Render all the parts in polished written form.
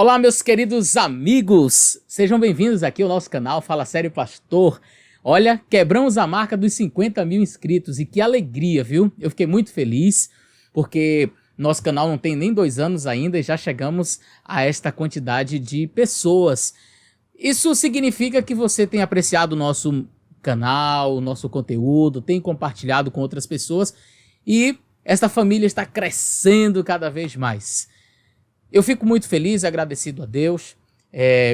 Olá, meus queridos amigos, sejam bem-vindos aqui ao nosso canal Fala Sério Pastor. Olha, quebramos a marca dos 50 mil inscritos e que alegria, viu? Eu fiquei muito feliz porque nosso canal não tem nem 2 anos ainda e já chegamos a esta quantidade de pessoas. Isso significa que você tem apreciado o nosso canal, o nosso conteúdo, tem compartilhado com outras pessoas e esta família está crescendo cada vez mais. Eu fico muito feliz e agradecido a Deus,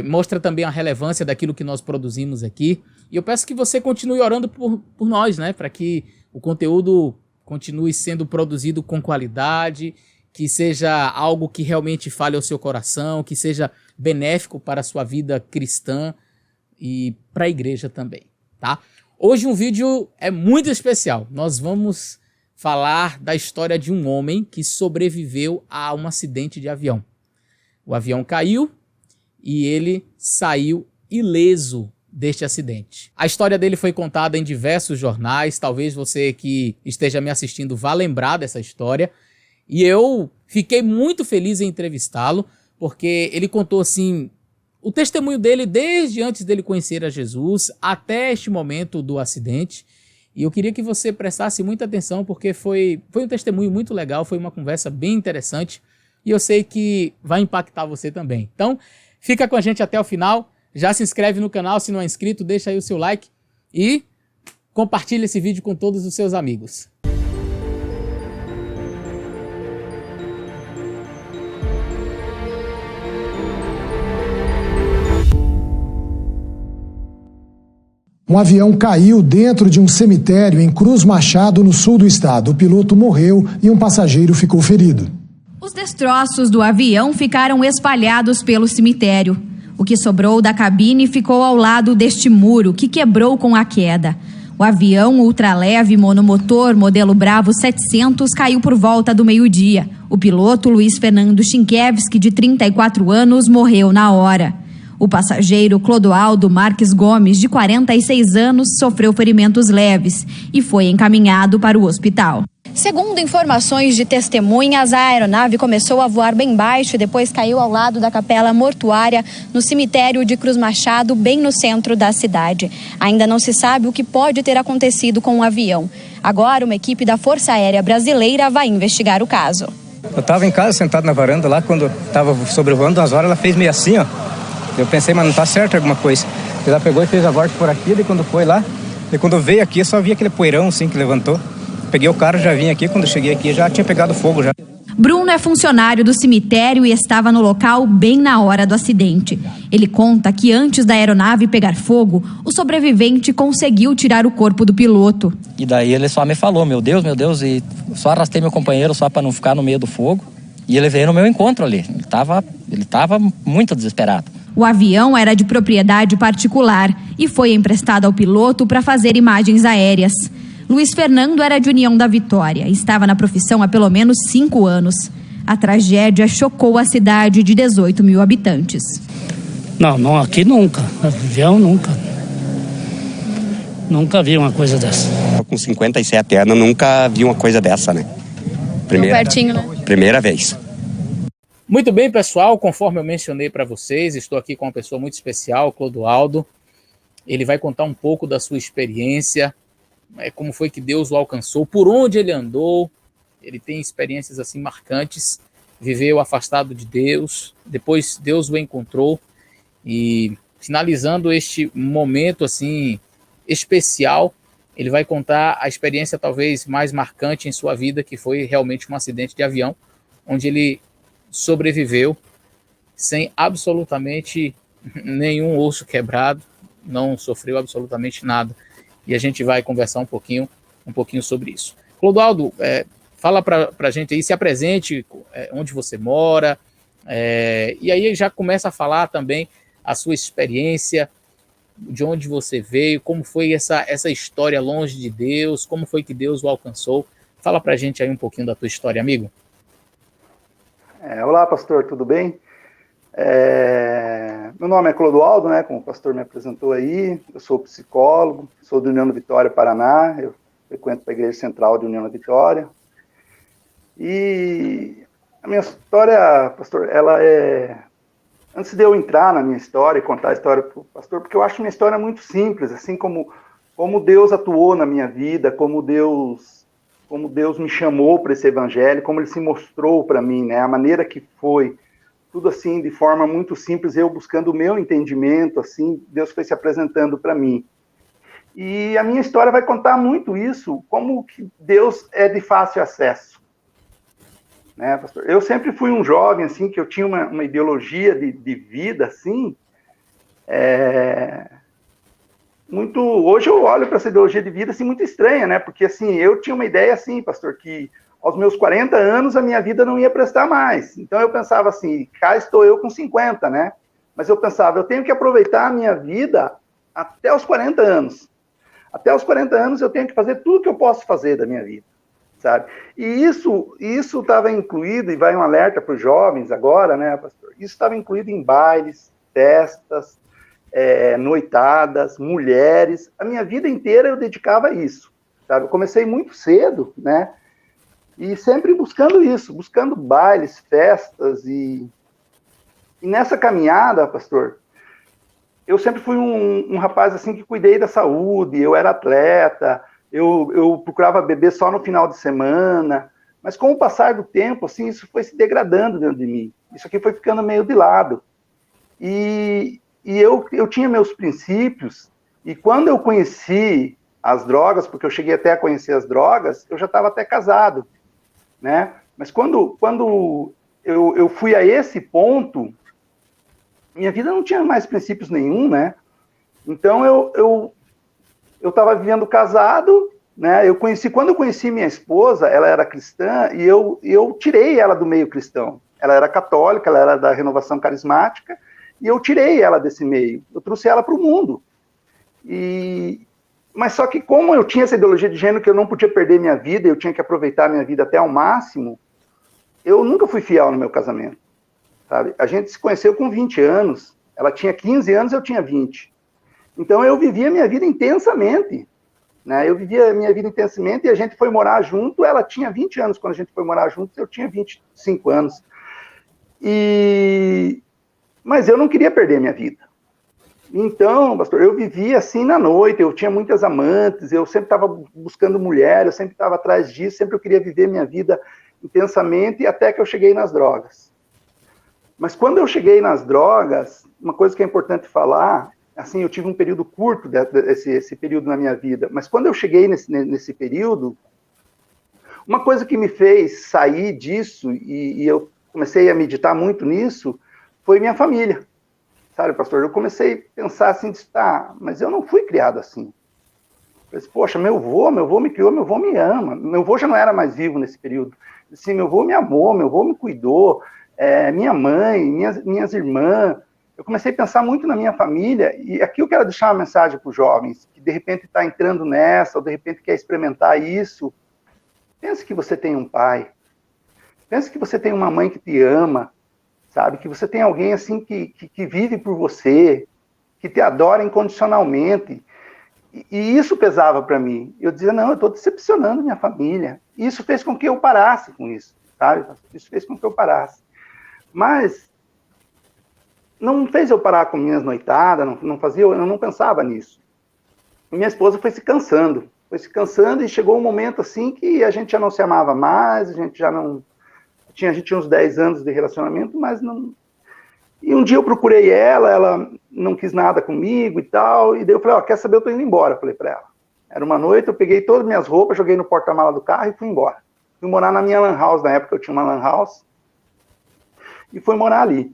mostra também a relevância daquilo que nós produzimos aqui. E eu peço que você continue orando por nós, né? Para que o conteúdo continue sendo produzido com qualidade, que seja algo que realmente fale ao seu coração, que seja benéfico para a sua vida cristã e para a igreja também, tá? Hoje um vídeo é muito especial. Nós vamos falar da história de um homem que sobreviveu a um acidente de avião. O avião caiu e ele saiu ileso deste acidente. A história dele foi contada em diversos jornais, talvez você que esteja me assistindo vá lembrar dessa história. E eu fiquei muito feliz em entrevistá-lo, porque ele contou assim o testemunho dele desde antes dele conhecer a Jesus até este momento do acidente. E eu queria que você prestasse muita atenção, porque foi um testemunho muito legal, foi uma conversa bem interessante e eu sei que vai impactar você também. Então, fica com a gente até o final, já se inscreve no canal se não é inscrito, deixa aí o seu like e compartilha esse vídeo com todos os seus amigos. Um avião caiu dentro de um cemitério em Cruz Machado, no sul do estado. O piloto morreu e um passageiro ficou ferido. Os destroços do avião ficaram espalhados pelo cemitério. O que sobrou da cabine ficou ao lado deste muro, que quebrou com a queda. O avião ultraleve monomotor modelo Bravo 700 caiu por volta do meio-dia. O piloto Luiz Fernando Chinkiewicz, de 34 anos, morreu na hora. O passageiro Clodoaldo Marques Gomes, de 46 anos, sofreu ferimentos leves e foi encaminhado para o hospital. Segundo informações de testemunhas, a aeronave começou a voar bem baixo e depois caiu ao lado da capela mortuária no cemitério de Cruz Machado, bem no centro da cidade. Ainda não se sabe o que pode ter acontecido com o avião. Agora, uma equipe da Força Aérea Brasileira vai investigar o caso. Eu estava em casa, sentado na varanda lá, quando estava sobrevoando umas horas, ela fez meio assim, ó. Eu pensei, mas não tá certo alguma coisa. Ela pegou e fez a volta por aqui, daí quando foi lá, e quando veio aqui, eu só vi aquele poeirão assim que levantou. Peguei o carro, já vim aqui, quando cheguei aqui já tinha pegado fogo já. Bruno é funcionário do cemitério e estava no local bem na hora do acidente. Ele conta que antes da aeronave pegar fogo, o sobrevivente conseguiu tirar o corpo do piloto. E daí ele só me falou, meu Deus, e só arrastei meu companheiro só para não ficar no meio do fogo. E ele veio no meu encontro ali, ele tava muito desesperado. O avião era de propriedade particular e foi emprestado ao piloto para fazer imagens aéreas. Luiz Fernando era de União da Vitória e estava na profissão há pelo menos 5 anos. A tragédia chocou a cidade de 18 mil habitantes. Não, aqui nunca. Avião nunca. Nunca vi uma coisa dessa. Eu com 57 anos nunca vi uma coisa dessa, né? Pertinho, né? Primeira vez. Muito bem, pessoal, conforme eu mencionei para vocês, estou aqui com uma pessoa muito especial, Clodoaldo. Ele vai contar um pouco da sua experiência, como foi que Deus o alcançou, por onde ele andou. Ele tem experiências assim marcantes, viveu afastado de Deus, depois Deus o encontrou e finalizando este momento assim especial, ele vai contar a experiência talvez mais marcante em sua vida, que foi realmente um acidente de avião, onde ele sobreviveu sem absolutamente nenhum osso quebrado, não sofreu absolutamente nada. E a gente vai conversar um pouquinho sobre isso. Clodoaldo, fala para a gente aí, se apresente, onde você mora, e aí já começa a falar também a sua experiência, de onde você veio, como foi essa história longe de Deus, como foi que Deus o alcançou. Fala para a gente aí um pouquinho da tua história, amigo. Olá, pastor, tudo bem? Meu nome é Clodoaldo, né, como o pastor me apresentou aí. Eu sou psicólogo, sou do União da Vitória, Paraná. Eu frequento a Igreja Central de União da Vitória. E a minha história, pastor, ela é antes de eu entrar na minha história e contar a história para o pastor, porque eu acho minha história muito simples, assim como Deus atuou na minha vida, como Deus me chamou para esse evangelho, como ele se mostrou para mim, né? A maneira que foi, tudo assim, de forma muito simples, eu buscando o meu entendimento, assim, Deus foi se apresentando para mim. E a minha história vai contar muito isso, como que Deus é de fácil acesso. Né, pastor? Eu sempre fui um jovem, assim, que eu tinha uma ideologia de vida, assim, muito... Hoje eu olho para essa ideologia de vida, assim, muito estranha, né? Porque, assim, eu tinha uma ideia, assim, pastor, que aos meus 40 anos a minha vida não ia prestar mais. Então eu pensava assim, cá estou eu com 50, né? Mas eu pensava, eu tenho que aproveitar a minha vida até os 40 anos. Até os 40 anos eu tenho que fazer tudo que eu posso fazer da minha vida. Sabe? E isso estava incluído, e vai um alerta para os jovens agora, né, pastor? Isso estava incluído em bailes, festas, noitadas, mulheres. A minha vida inteira eu dedicava a isso, sabe? Eu comecei muito cedo, né? E sempre buscando isso, buscando bailes, festas, e nessa caminhada, pastor, eu sempre fui um rapaz assim que cuidei da saúde, eu era atleta, eu procurava beber só no final de semana, mas com o passar do tempo, assim, isso foi se degradando dentro de mim. Isso aqui foi ficando meio de lado. E eu tinha meus princípios, e quando eu conheci as drogas, porque eu cheguei até a conhecer as drogas, eu já estava até casado, né? Mas quando eu fui a esse ponto, minha vida não tinha mais princípios nenhum, né? Então eu estava vivendo casado, né? Quando eu conheci minha esposa, ela era cristã, e eu tirei ela do meio cristão. Ela era católica, ela era da Renovação Carismática, e eu tirei ela desse meio. Eu trouxe ela para o mundo. Mas só que como eu tinha essa ideologia de gênero que eu não podia perder minha vida, eu tinha que aproveitar minha vida até ao máximo, eu nunca fui fiel no meu casamento, sabe? A gente se conheceu com 20 anos, ela tinha 15 anos, eu tinha 20. Então, eu vivia a minha vida intensamente, né? Eu vivia a minha vida intensamente e a gente foi morar junto, ela tinha 20 anos quando a gente foi morar junto, eu tinha 25 anos. Mas eu não queria perder minha vida. Então, pastor, eu vivia assim na noite, eu tinha muitas amantes, eu sempre estava buscando mulher, eu sempre estava atrás disso, sempre eu queria viver minha vida intensamente, até que eu cheguei nas drogas. Mas quando eu cheguei nas drogas, uma coisa que é importante falar, assim, eu tive um período curto esse período na minha vida, mas quando eu cheguei nesse período, uma coisa que me fez sair disso, e eu comecei a meditar muito nisso, foi minha família. Sabe, pastor, eu comecei a pensar assim, mas eu não fui criado assim. Eu disse, poxa, meu avô me criou, meu avô me ama. Meu avô já não era mais vivo nesse período. Assim, meu avô me amou, meu avô me cuidou, minha mãe, minhas irmãs. Eu comecei a pensar muito na minha família, e aqui eu quero deixar uma mensagem para os jovens, que de repente está entrando nessa, ou de repente quer experimentar isso. Pense que você tem um pai. Pense que você tem uma mãe que te ama, sabe? Que você tem alguém assim que vive por você, que te adora incondicionalmente. E isso pesava para mim. Eu dizia, não, eu estou decepcionando minha família. E isso fez com que eu parasse com isso, sabe? Isso fez com que eu parasse. Mas não fez eu parar com minhas noitadas, eu não pensava nisso. E minha esposa foi se cansando e chegou um momento assim que a gente já não se amava mais, a gente tinha uns 10 anos de relacionamento, mas não... E um dia eu procurei ela não quis nada comigo e tal, e daí eu falei, quer saber, eu tô indo embora, falei pra ela. Era uma noite, eu peguei todas as minhas roupas, joguei no porta-mala do carro e fui embora. Fui morar na minha lan house, na época eu tinha uma lan house, e fui morar ali.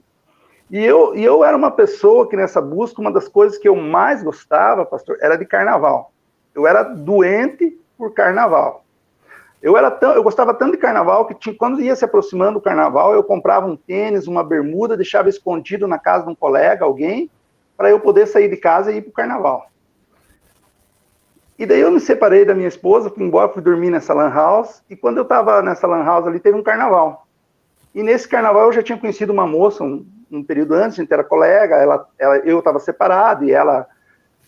E eu era uma pessoa que nessa busca, uma das coisas que eu mais gostava, pastor, era de carnaval. Eu era doente por carnaval. Eu gostava tanto de carnaval que quando ia se aproximando do carnaval, eu comprava um tênis, uma bermuda, deixava escondido na casa de um colega, alguém, para eu poder sair de casa e ir para o carnaval. E daí eu me separei da minha esposa, fui embora, fui dormir nessa lan house, e quando eu estava nessa lan house ali, teve um carnaval. E nesse carnaval eu já tinha conhecido uma moça, um período antes, a gente era colega, eu estava separado, e ela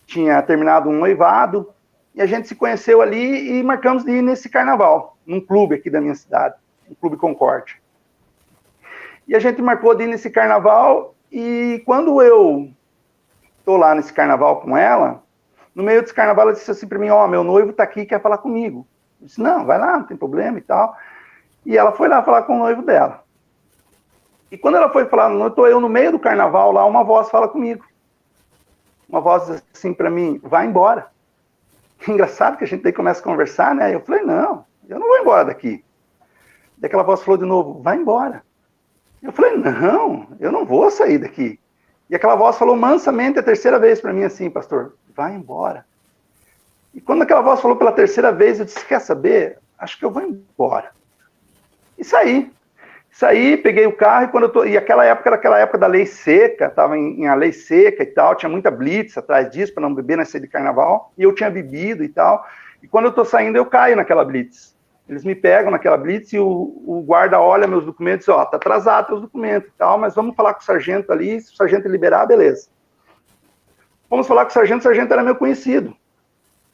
tinha terminado um noivado, e a gente se conheceu ali e marcamos de ir nesse carnaval, num clube aqui da minha cidade, o Clube Concórdia. E a gente marcou de ir nesse carnaval, E quando eu tô lá nesse carnaval com ela, no meio desse carnaval ela disse assim para mim, meu noivo tá aqui e quer falar comigo. Eu disse, não, vai lá, não tem problema e tal. E ela foi lá falar com o noivo dela. E quando ela foi falar, tô eu no meio do carnaval lá, uma voz fala comigo. Uma voz diz assim para mim, vai embora. Engraçado que a gente daí começa a conversar, né? Eu falei, não, eu não vou embora daqui. Daí aquela voz falou de novo, vai embora. Eu falei, não, eu não vou sair daqui. E aquela voz falou mansamente a terceira vez para mim assim, pastor, vai embora. E quando aquela voz falou pela terceira vez, eu disse, quer saber? Acho que eu vou embora. E saí. Saí, peguei o carro e aquela época era aquela época da lei seca, estava em a lei seca e tal, tinha muita blitz atrás disso para não beber na ceia de carnaval, e eu tinha bebido e tal. E quando eu estou saindo, eu caio naquela blitz. Eles me pegam naquela blitz e o guarda olha meus documentos e diz, tá atrasado teus documentos e tal, mas vamos falar com o sargento ali, se o sargento liberar, beleza. Vamos falar com o sargento era meu conhecido.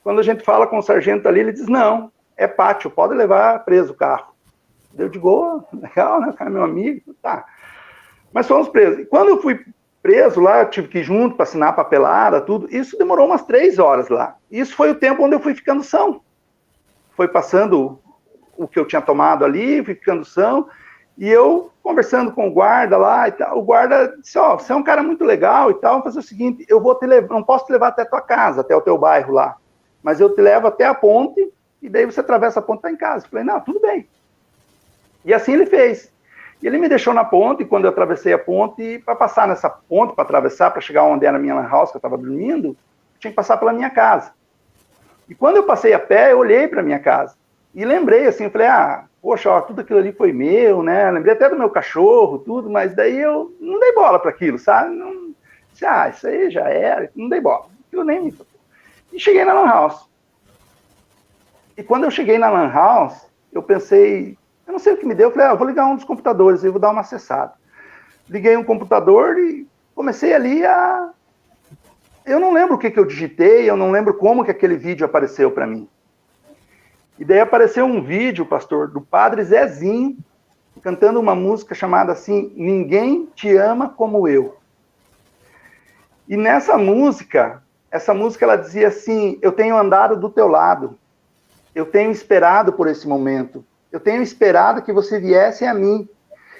Quando a gente fala com o sargento ali, ele diz, não, é pátio, pode levar preso o carro. Eu digo, legal, né, o cara é meu amigo, tá. Mas fomos presos. E quando eu fui preso lá, eu tive que ir junto para assinar a papelada, tudo, isso demorou umas 3 horas lá. Isso foi o tempo onde eu fui ficando são. Foi passando o que eu tinha tomado ali, fui ficando são, e eu conversando com o guarda lá e tal, o guarda disse, você é um cara muito legal e tal, vamos fazer o seguinte, eu vou te levar, não posso te levar até a tua casa, até o teu bairro lá, mas eu te levo até a ponte, e daí você atravessa a ponte e tá em casa. Eu falei, não, tudo bem. E assim ele fez. E ele me deixou na ponte, e quando eu atravessei a ponte, para passar nessa ponte, para atravessar, para chegar onde era a minha lan house, que eu estava dormindo, eu tinha que passar pela minha casa. E quando eu passei a pé, eu olhei para minha casa. E lembrei assim, eu falei, poxa, tudo aquilo ali foi meu, né? Lembrei até do meu cachorro, tudo, mas daí eu não dei bola para aquilo, sabe? Não, disse, isso aí já era, não dei bola. Aquilo nem me tocou. E cheguei na lan house. E quando eu cheguei na lan house, eu pensei, eu não sei o que me deu, eu falei, eu vou ligar um dos computadores, eu vou dar uma acessada. Liguei um computador e comecei ali a... Eu não lembro o que eu digitei, eu não lembro como que aquele vídeo apareceu para mim. E daí apareceu um vídeo, pastor, do padre Zezinho, cantando uma música chamada assim, Ninguém Te Ama Como Eu. E nessa música, essa música ela dizia assim, eu tenho andado do teu lado, eu tenho esperado por esse momento, eu tenho esperado que você viesse a mim.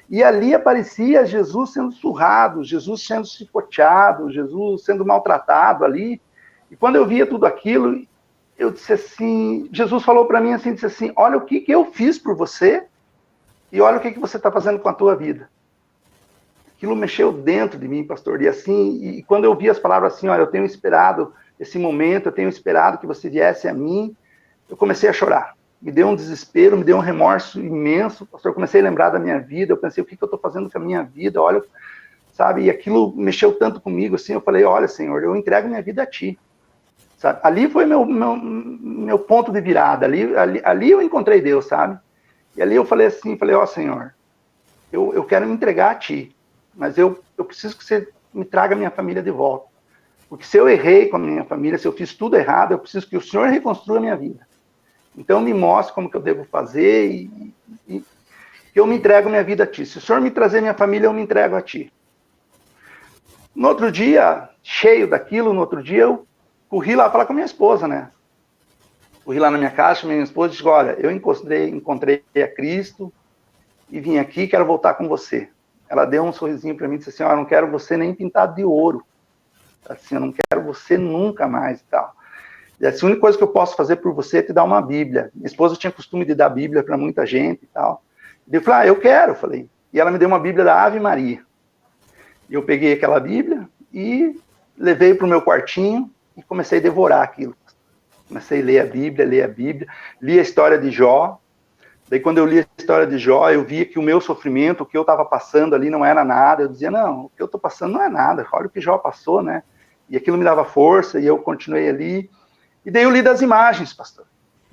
E ali aparecia Jesus sendo surrado, Jesus sendo chicoteado, Jesus sendo maltratado ali. E quando eu via tudo aquilo, eu disse assim, Jesus falou para mim assim, disse assim, olha o que eu fiz por você e olha o que você está fazendo com a tua vida. Aquilo mexeu dentro de mim, pastor. E assim, e quando eu vi as palavras assim, olha, eu tenho esperado esse momento, eu tenho esperado que você viesse a mim, eu comecei a chorar. Me deu um desespero, me deu um remorso imenso, pastor, eu comecei a lembrar da minha vida, eu pensei, o que eu estou fazendo com a minha vida, olha, sabe, e aquilo mexeu tanto comigo, assim, eu falei, olha, Senhor, eu entrego minha vida a Ti, sabe, ali foi meu ponto de virada, ali eu encontrei Deus, sabe, e ali eu falei assim, ó, Senhor, eu quero me entregar a Ti, mas eu preciso que você me traga a minha família de volta, porque se eu errei com a minha família, se eu fiz tudo errado, eu preciso que o Senhor reconstrua a minha vida. Então, me mostre como que eu devo fazer e eu me entrego minha vida a Ti. Se o Senhor me trazer minha família, eu me entrego a Ti. No outro dia, cheio daquilo, no outro dia, eu corri lá falar com a minha esposa, né? Corri lá na minha casa, minha esposa disse, olha, eu encontrei a Cristo e vim aqui, quero voltar com você. Ela deu um sorrisinho para mim e disse assim, eu não quero você nem pintado de ouro. Assim, eu não quero você nunca mais e tal. E a única coisa que eu posso fazer por você é te dar uma Bíblia. Minha esposa tinha costume de dar Bíblia para muita gente e tal. E eu falei, eu quero, falei. E ela me deu uma Bíblia da Ave Maria. E eu peguei aquela Bíblia e levei para o meu quartinho e comecei a devorar aquilo. Comecei a ler a Bíblia, li a história de Jó. Daí quando eu li a história de Jó, eu via que o meu sofrimento, o que eu estava passando ali não era nada. Eu dizia, não, o que eu estou passando não é nada, olha o que Jó passou, né? E aquilo me dava força e eu continuei ali. E daí eu li das imagens, pastor.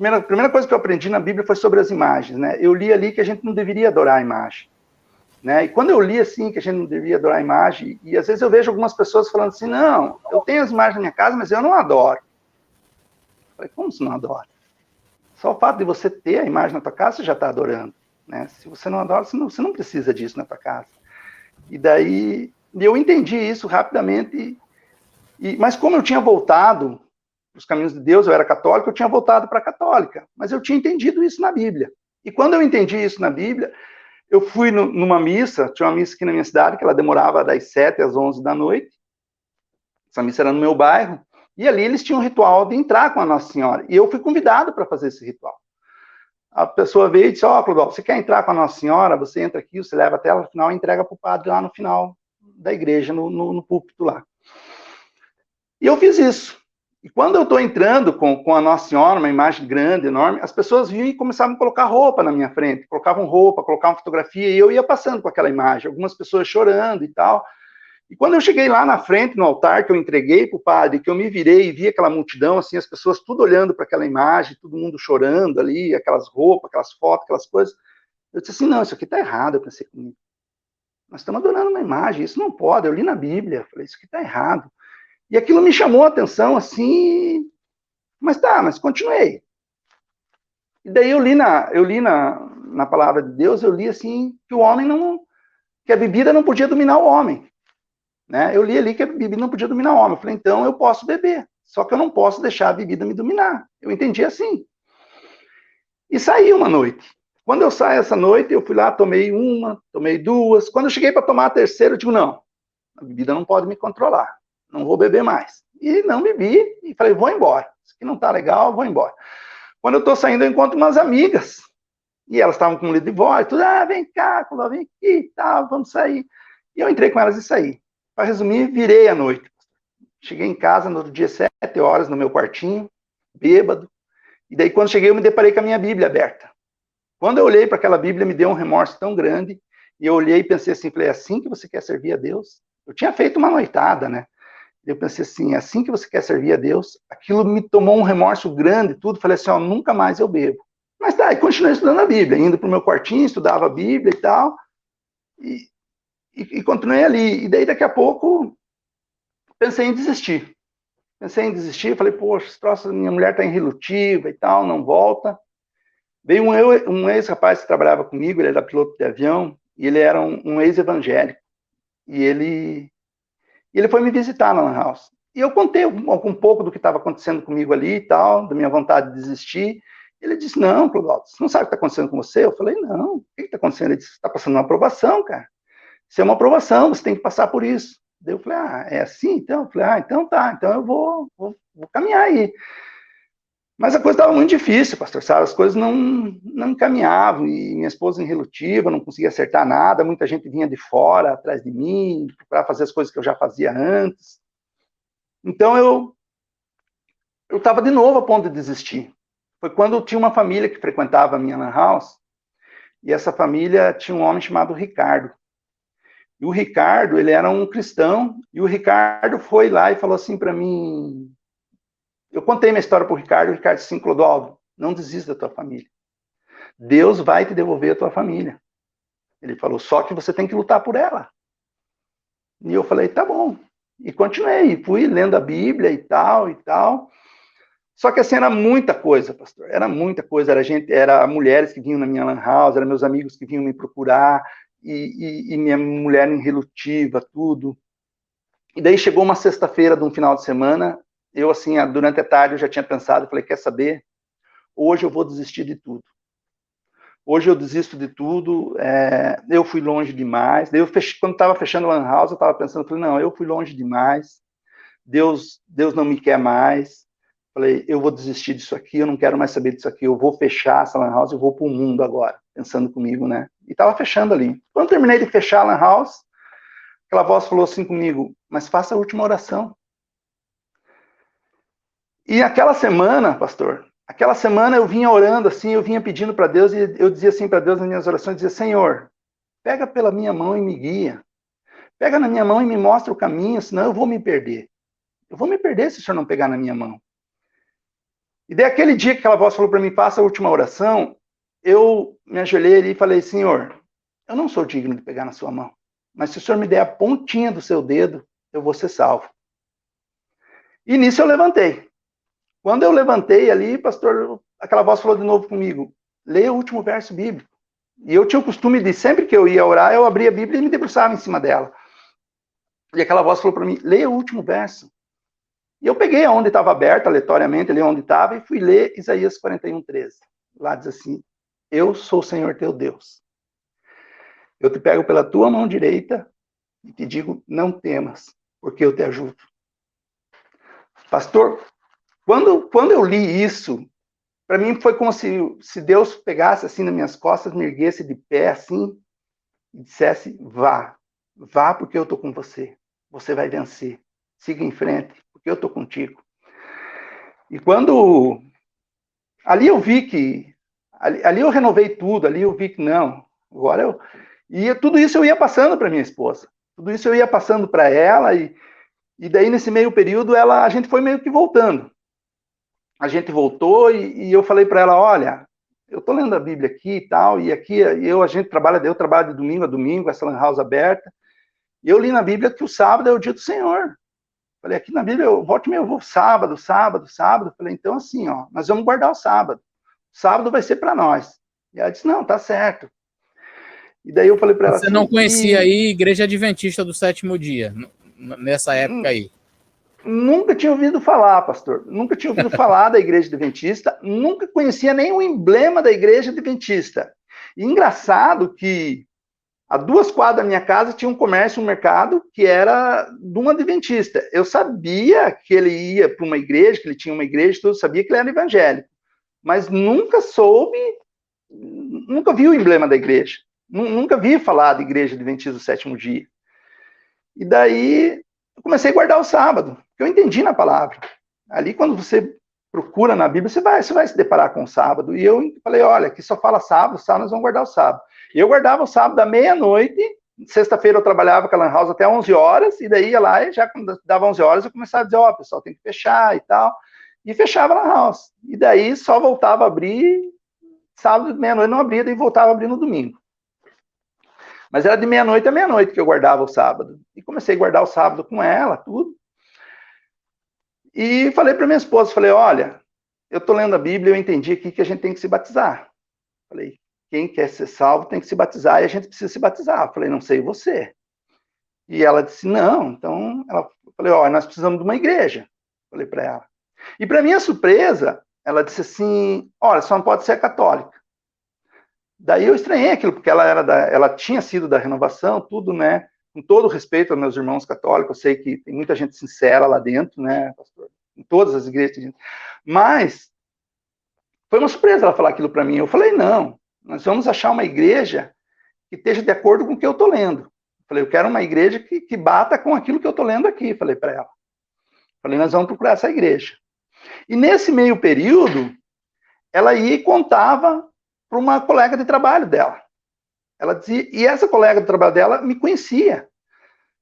A primeira coisa que eu aprendi na Bíblia foi sobre as imagens, né? Eu li ali que a gente não deveria adorar a imagem, né? E quando eu li assim que a gente não deveria adorar a imagem, e às vezes eu vejo algumas pessoas falando assim, não, eu tenho as imagens na minha casa, mas eu não adoro. Eu falei, como você não adora? Só o fato de você ter a imagem na tua casa, você já está adorando, né? Se você não adora, você não precisa disso na tua casa. E daí E eu entendi isso rapidamente, mas como eu tinha voltado os caminhos de Deus, eu era católico, eu tinha voltado para a católica, mas eu tinha entendido isso na Bíblia. E quando eu entendi isso na Bíblia, eu fui numa missa, tinha uma missa aqui na minha cidade, que ela demorava das 7 às 11 da noite, essa missa era no meu bairro, e ali eles tinham um ritual de entrar com a Nossa Senhora, e eu fui convidado para fazer esse ritual. A pessoa veio e disse, Clodovil, você quer entrar com a Nossa Senhora? Você entra aqui, você leva até ela no final e entrega para o padre lá no final da igreja, no púlpito lá. E eu fiz isso. E quando eu estou entrando com a Nossa Senhora, uma imagem grande, enorme, as pessoas vinham e começavam a colocar roupa na minha frente, colocavam roupa, colocavam fotografia, e eu ia passando com aquela imagem, algumas pessoas chorando e tal. E quando eu cheguei lá na frente, no altar, que eu entreguei para o padre, que eu me virei e vi aquela multidão, assim, as pessoas tudo olhando para aquela imagem, todo mundo chorando ali, aquelas roupas, aquelas fotos, aquelas coisas, eu disse assim, não, isso aqui está errado, eu pensei comigo. Nós estamos adorando uma imagem, isso não pode, eu li na Bíblia, eu falei, isso aqui está errado. E aquilo me chamou a atenção, assim, mas continuei. E daí eu li na palavra de Deus, eu li assim, que a bebida não podia dominar o homem. Né? Eu li ali que a bebida não podia dominar o homem. Eu falei, então eu posso beber, só que eu não posso deixar a bebida me dominar. Eu entendi assim. E saí uma noite. Quando eu saí essa noite, eu fui lá, tomei uma, tomei duas. Quando eu cheguei para tomar a terceira, eu digo, não, a bebida não pode me controlar. Não vou beber mais. E não bebi, e falei, vou embora. Isso aqui não tá legal, vou embora. Quando eu tô saindo, eu encontro umas amigas. E elas estavam com um livro de voz, tudo, vem cá, vem aqui, tá, vamos sair. E eu entrei com elas e saí. Para resumir, virei à noite. Cheguei em casa no dia 7 horas, no meu quartinho, bêbado. E daí, quando cheguei, eu me deparei com a minha Bíblia aberta. Quando eu olhei para aquela Bíblia, me deu um remorso tão grande. E eu olhei e pensei assim, falei, é assim que você quer servir a Deus? Eu tinha feito uma noitada, né? Eu pensei assim, é assim que você quer servir a Deus? Aquilo me tomou um remorso grande, tudo. Falei assim, nunca mais eu bebo. Mas tá, e continuei estudando a Bíblia, indo para o meu quartinho, estudava a Bíblia e tal. E continuei ali. E daí, daqui a pouco, pensei em desistir. Falei, poxa, esse troço, minha mulher está irrelutiva e tal, não volta. Veio um ex-rapaz que trabalhava comigo, ele era piloto de avião, e ele era um ex-evangélico. E ele foi me visitar na Lan House. E eu contei um pouco do que estava acontecendo comigo ali e tal, da minha vontade de desistir. Ele disse, não, Clodovil, você não sabe o que está acontecendo com você? Eu falei, não, o que está acontecendo? Ele disse, está passando uma aprovação, cara. Isso é uma aprovação, você tem que passar por isso. Daí eu falei, é assim então? Eu falei, então tá, então eu vou caminhar aí. Mas a coisa estava muito difícil, pastor, sabe? As coisas não caminhavam, e minha esposa irrelutiva, não conseguia acertar nada, muita gente vinha de fora, atrás de mim, para fazer as coisas que eu já fazia antes. Então eu estava de novo a ponto de desistir. Foi quando eu tinha uma família que frequentava a minha Lan House, e essa família tinha um homem chamado Ricardo. E o Ricardo, ele era um cristão, e o Ricardo foi lá e falou assim para mim, eu contei minha história para o Ricardo disse assim, Clodovil, não desista da tua família. Deus vai te devolver a tua família. Ele falou, só que você tem que lutar por ela. E eu falei, tá bom. E continuei, fui lendo a Bíblia e tal, e tal. Só que assim, era muita coisa, pastor, era muita coisa. Era mulheres que vinham na minha Lan House, eram meus amigos que vinham me procurar, e minha mulher irrelutiva, tudo. E daí chegou uma sexta-feira de um final de semana, eu assim, durante a tarde eu já tinha pensado, falei, quer saber? Hoje eu vou desistir de tudo. Hoje eu desisto de tudo, eu fui longe demais. Daí quando estava fechando a Lan House, eu estava pensando, falei, não, eu fui longe demais, Deus não me quer mais. Falei, eu vou desistir disso aqui, eu não quero mais saber disso aqui, eu vou fechar essa Lan House, eu vou para o mundo agora, pensando comigo, né? E estava fechando ali. Quando terminei de fechar a Lan House, aquela voz falou assim comigo, mas faça a última oração. E aquela semana, pastor, eu vinha orando assim, eu vinha pedindo para Deus, e eu dizia assim para Deus nas minhas orações, dizia, Senhor, pega pela minha mão e me guia. Pega na minha mão e me mostra o caminho, senão eu vou me perder. Eu vou me perder se o Senhor não pegar na minha mão. E daí aquele dia que aquela voz falou para mim, faça a última oração, eu me ajoelhei ali e falei, Senhor, eu não sou digno de pegar na sua mão, mas se o Senhor me der a pontinha do seu dedo, eu vou ser salvo. E nisso eu levantei. Quando eu levantei ali, pastor, aquela voz falou de novo comigo, leia o último verso bíblico. E eu tinha o costume de, sempre que eu ia orar, eu abria a Bíblia e me debruçava em cima dela. E aquela voz falou para mim, leia o último verso. E eu peguei aonde estava aberto, aleatoriamente, ali onde estava, e fui ler Isaías 41:13. Lá diz assim, eu sou o Senhor teu Deus. Eu te pego pela tua mão direita e te digo, não temas, porque eu te ajudo. Pastor, quando eu li isso, para mim foi como se Deus pegasse assim nas minhas costas, me erguesse de pé assim, e dissesse, vá porque eu estou com você. Você vai vencer. Siga em frente, porque eu estou contigo. E quando... Ali eu vi que... Ali eu renovei tudo, ali eu vi que não. Agora eu... E tudo isso eu ia passando para minha esposa. Tudo isso eu ia passando para ela e daí nesse meio período a gente foi meio que voltando. A gente voltou e eu falei para ela, olha, eu estou lendo a Bíblia aqui e tal, e aqui eu trabalho de domingo a domingo, essa lan house aberta, e eu li na Bíblia que o sábado é o dia do Senhor. Falei, aqui na Bíblia, eu vou sábado. Falei, então assim, ó, nós vamos guardar o sábado. O sábado vai ser para nós. E ela disse, não, tá certo. E daí eu falei para ela assim... Você não conhecia aí Igreja Adventista do Sétimo Dia, nessa época aí? Nunca tinha ouvido falar, pastor. Nunca tinha ouvido falar da Igreja Adventista. Nunca conhecia nem o emblema da Igreja Adventista. E engraçado que a 2 quadras da minha casa tinha um comércio, um mercado, que era de um adventista. Eu sabia que ele ia para uma igreja, que ele tinha uma igreja, tudo, sabia que ele era evangélico. Mas nunca vi o emblema da igreja. Nunca vi falar de Igreja Adventista do Sétimo Dia. E daí eu comecei a guardar o sábado, porque eu entendi na palavra. Ali, quando você procura na Bíblia, você vai se deparar com o sábado. E eu falei, olha, aqui só fala sábado, nós vamos guardar o sábado. E eu guardava o sábado da meia-noite, sexta-feira eu trabalhava com a Lan House até 11 horas, e daí ia lá, e já quando dava 11 horas, eu começava a dizer, ó, pessoal, tem que fechar e tal. E fechava a Lan House. E daí só voltava a abrir, sábado de meia-noite não abria, daí voltava a abrir no domingo. Mas era de meia-noite a meia-noite que eu guardava o sábado. E comecei a guardar o sábado com ela, tudo. E falei para minha esposa, falei, olha, eu estou lendo a Bíblia, eu entendi aqui que a gente tem que se batizar. Falei, quem quer ser salvo tem que se batizar e a gente precisa se batizar. Falei, não sei você. E ela disse, não, então... Falei, ó, nós precisamos de uma igreja. Falei para ela. E para minha surpresa, ela disse assim, olha, só não pode ser católica. Daí eu estranhei aquilo, porque ela tinha sido da Renovação, tudo, né? Com todo respeito aos meus irmãos católicos, eu sei que tem muita gente sincera lá dentro, né, pastor? Em todas as igrejas. Mas foi uma surpresa ela falar aquilo para mim. Eu falei, não, nós vamos achar uma igreja que esteja de acordo com o que eu estou lendo. Eu falei, eu quero uma igreja que bata com aquilo que eu estou lendo aqui, falei para ela. Falei, nós vamos procurar essa igreja. E nesse meio período, ela ia e contava para uma colega de trabalho dela. Ela dizia, e essa colega de trabalho dela me conhecia.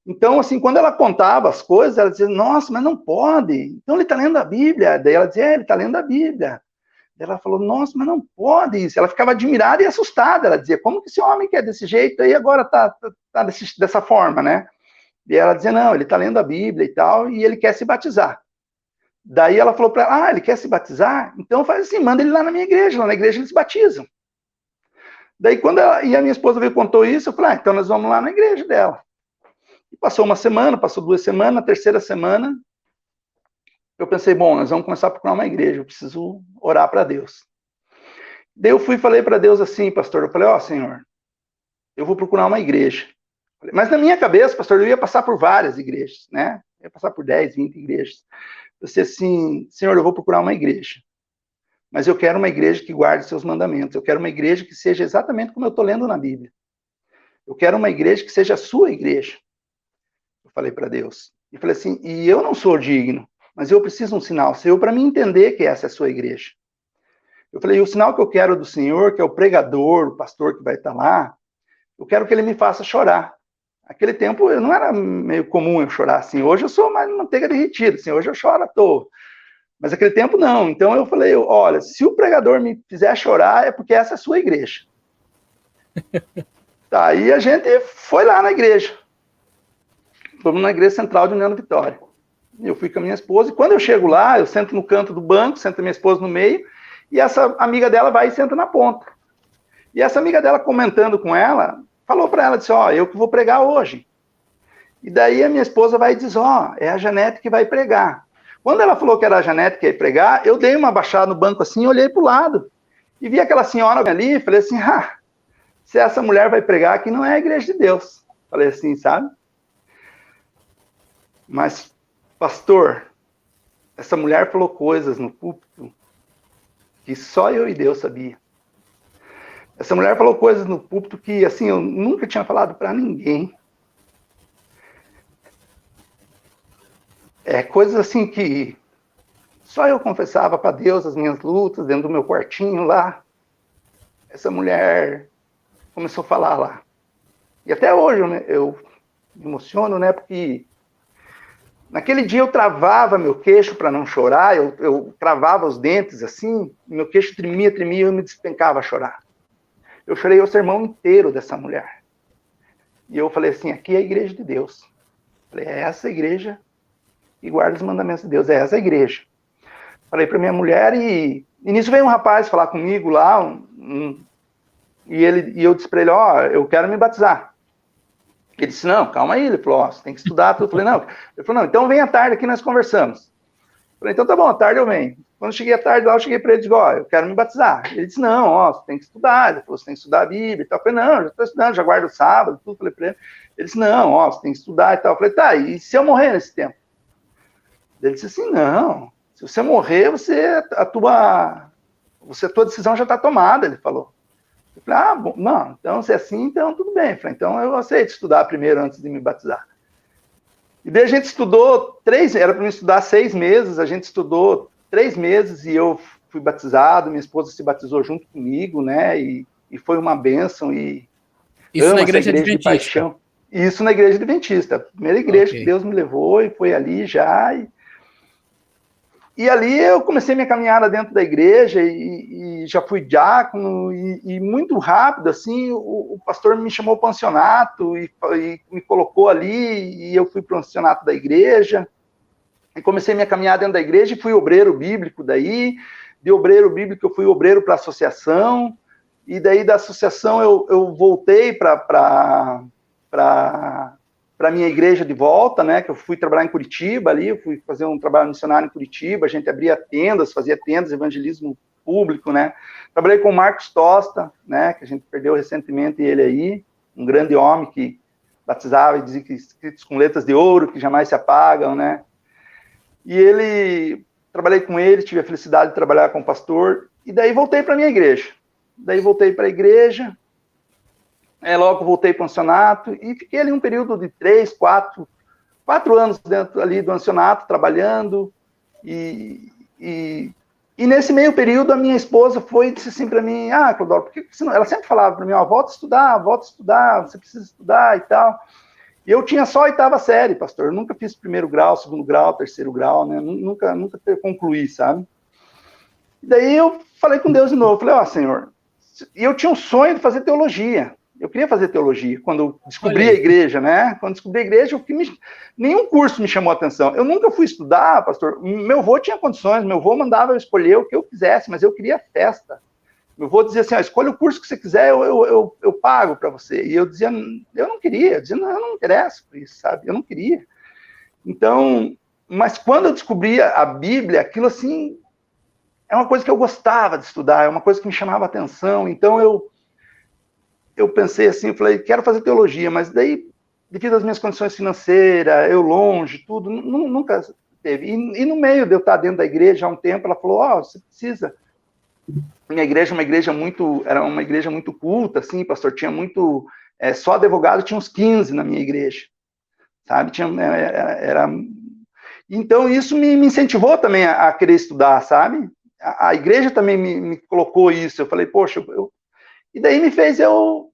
Então, assim, quando ela contava as coisas, ela dizia, nossa, mas não pode. Então ele está lendo a Bíblia. Daí ela dizia, ele está lendo a Bíblia. Daí ela falou, nossa, mas não pode isso. Ela ficava admirada e assustada. Ela dizia, como que esse homem que é desse jeito aí agora está dessa forma, né? E ela dizia, não, ele está lendo a Bíblia e tal, e ele quer se batizar. Daí ela falou para ela, ele quer se batizar? Então faz assim, manda ele lá na minha igreja. Lá na igreja eles se batizam. Daí, quando a minha esposa veio e contou isso, eu falei, então nós vamos lá na igreja dela. E passou uma semana, passou 2 semanas, na terceira semana, eu pensei, bom, nós vamos começar a procurar uma igreja, eu preciso orar para Deus. Daí eu fui e falei para Deus assim, pastor, eu falei, ó, Senhor, eu vou procurar uma igreja. Mas na minha cabeça, pastor, eu ia passar por várias igrejas, né? Eu ia passar por 10, 20 igrejas. Eu disse assim, Senhor, eu vou procurar uma igreja. Mas eu quero uma igreja que guarde seus mandamentos. Eu quero uma igreja que seja exatamente como eu estou lendo na Bíblia. Eu quero uma igreja que seja a sua igreja. Eu falei para Deus. E falei assim, e eu não sou digno, mas eu preciso de um sinal seu para me entender que essa é a sua igreja. Eu falei, o sinal que eu quero do Senhor, que é o pregador, o pastor que vai estar lá, eu quero que ele me faça chorar. Naquele tempo, não era meio comum eu chorar assim. Hoje eu sou mais manteiga derretida, assim, hoje eu choro à toa. Mas naquele tempo, não. Então eu falei, olha, se o pregador me fizer chorar, é porque essa é a sua igreja. Aí a gente foi lá na igreja. Fomos na igreja central de União da Vitória. Eu fui com a minha esposa, e quando eu chego lá, eu sento no canto do banco, sento a minha esposa no meio, e essa amiga dela vai e senta na ponta. E essa amiga dela, comentando com ela, falou para ela, disse, eu que vou pregar hoje. E daí a minha esposa vai e diz, é a Janete que vai pregar. Quando ela falou que era a Janete que ia pregar, eu dei uma baixada no banco assim, olhei para o lado. E vi aquela senhora ali e falei assim, se essa mulher vai pregar aqui, não é a igreja de Deus. Falei assim, sabe? Mas, pastor, essa mulher falou coisas no púlpito que só eu e Deus sabia. Essa mulher falou coisas no púlpito que, assim, eu nunca tinha falado para ninguém. Coisas assim que só eu confessava para Deus as minhas lutas dentro do meu quartinho lá. Essa mulher começou a falar lá. E até hoje eu me emociono, né? Porque naquele dia eu travava meu queixo para não chorar, eu travava os dentes assim, meu queixo tremia e eu me despencava a chorar. Eu chorei o sermão inteiro dessa mulher. E eu falei assim, aqui é a igreja de Deus. Falei, é essa igreja e guarda os mandamentos de Deus, é essa igreja. Falei para minha mulher e nisso veio um rapaz falar comigo lá, e eu disse para ele, eu quero me batizar. Ele disse, não, calma aí. Ele falou, você tem que estudar. Eu falei, não. Ele falou, não, então vem à tarde aqui, nós conversamos. Eu falei, então tá bom, à tarde eu venho. Quando eu cheguei à tarde lá, eu cheguei para ele e disse, eu quero me batizar. Ele disse, não, você tem que estudar. Ele falou, você tem que estudar a Bíblia e tal. Eu falei, não, já estou estudando, já guardo o sábado, tudo. Falei para ele. Ele disse, não, você tem que estudar e tal. Eu falei, tá, e se eu morrer nesse tempo? Ele disse assim, não, se você morrer, a tua decisão já está tomada, ele falou. Eu falei, bom, não, então se é assim, então tudo bem. Eu falei, então eu aceito estudar primeiro antes de me batizar. E daí a gente estudou era para mim estudar 6 meses, a gente estudou 3 meses e eu fui batizado, minha esposa se batizou junto comigo, né, e foi uma bênção, e isso na igreja de paixão. Isso na igreja adventista, a primeira igreja que Deus me levou, e foi ali já, e ali eu comecei minha caminhada dentro da igreja e já fui diácono e muito rápido, assim, o pastor me chamou para o pensionato e me colocou ali e eu fui para o pensionato da igreja e comecei minha caminhada dentro da igreja e fui obreiro bíblico daí. De obreiro bíblico eu fui obreiro para a associação e daí da associação eu voltei para a minha igreja de volta, né, que eu fui trabalhar em Curitiba ali, eu fui fazer um trabalho missionário em Curitiba, a gente abria tendas, fazia tendas, evangelismo público, né, trabalhei com o Marcos Tosta, né, que a gente perdeu recentemente ele aí, um grande homem que batizava e dizia que escritos com letras de ouro, que jamais se apagam, né, e trabalhei com ele, tive a felicidade de trabalhar com o pastor, e daí voltei para a minha igreja, logo voltei para o pensionato e fiquei ali um período de 3, 4 anos dentro ali do pensionato, trabalhando, e nesse meio período a minha esposa foi e disse assim para mim, Clodoro, por que você não... Ela sempre falava para mim, volta a estudar, você precisa estudar e tal. E eu tinha só a 8ª série, pastor, eu nunca fiz 1º grau, 2º grau, 3º grau, né, nunca concluí, sabe? E daí eu falei com Deus de novo, falei, Senhor, e eu tinha um sonho de fazer teologia. Eu queria fazer teologia, quando eu descobri a igreja, né? Quando descobri a igreja, nenhum curso me chamou a atenção. Eu nunca fui estudar, pastor. Meu avô tinha condições, meu avô mandava eu escolher o que eu quisesse, mas eu queria festa. Meu avô dizia assim, escolha o curso que você quiser, eu pago para você. E eu dizia, eu não queria. Eu dizia, não, eu não me interesso por isso, sabe? Eu não queria. Então, mas quando eu descobri a Bíblia, aquilo assim, é uma coisa que eu gostava de estudar, é uma coisa que me chamava a atenção. Então, eu pensei assim, eu falei, quero fazer teologia, mas daí, devido às minhas condições financeiras, eu longe, tudo, nunca teve. E no meio de eu estar dentro da igreja há um tempo, ela falou, você precisa. Minha igreja era uma igreja muito culta, assim, pastor, tinha muito, só advogado tinha uns 15 na minha igreja, sabe, então isso me incentivou também a querer estudar, sabe, a igreja também me colocou isso, eu falei, poxa, e daí me fez eu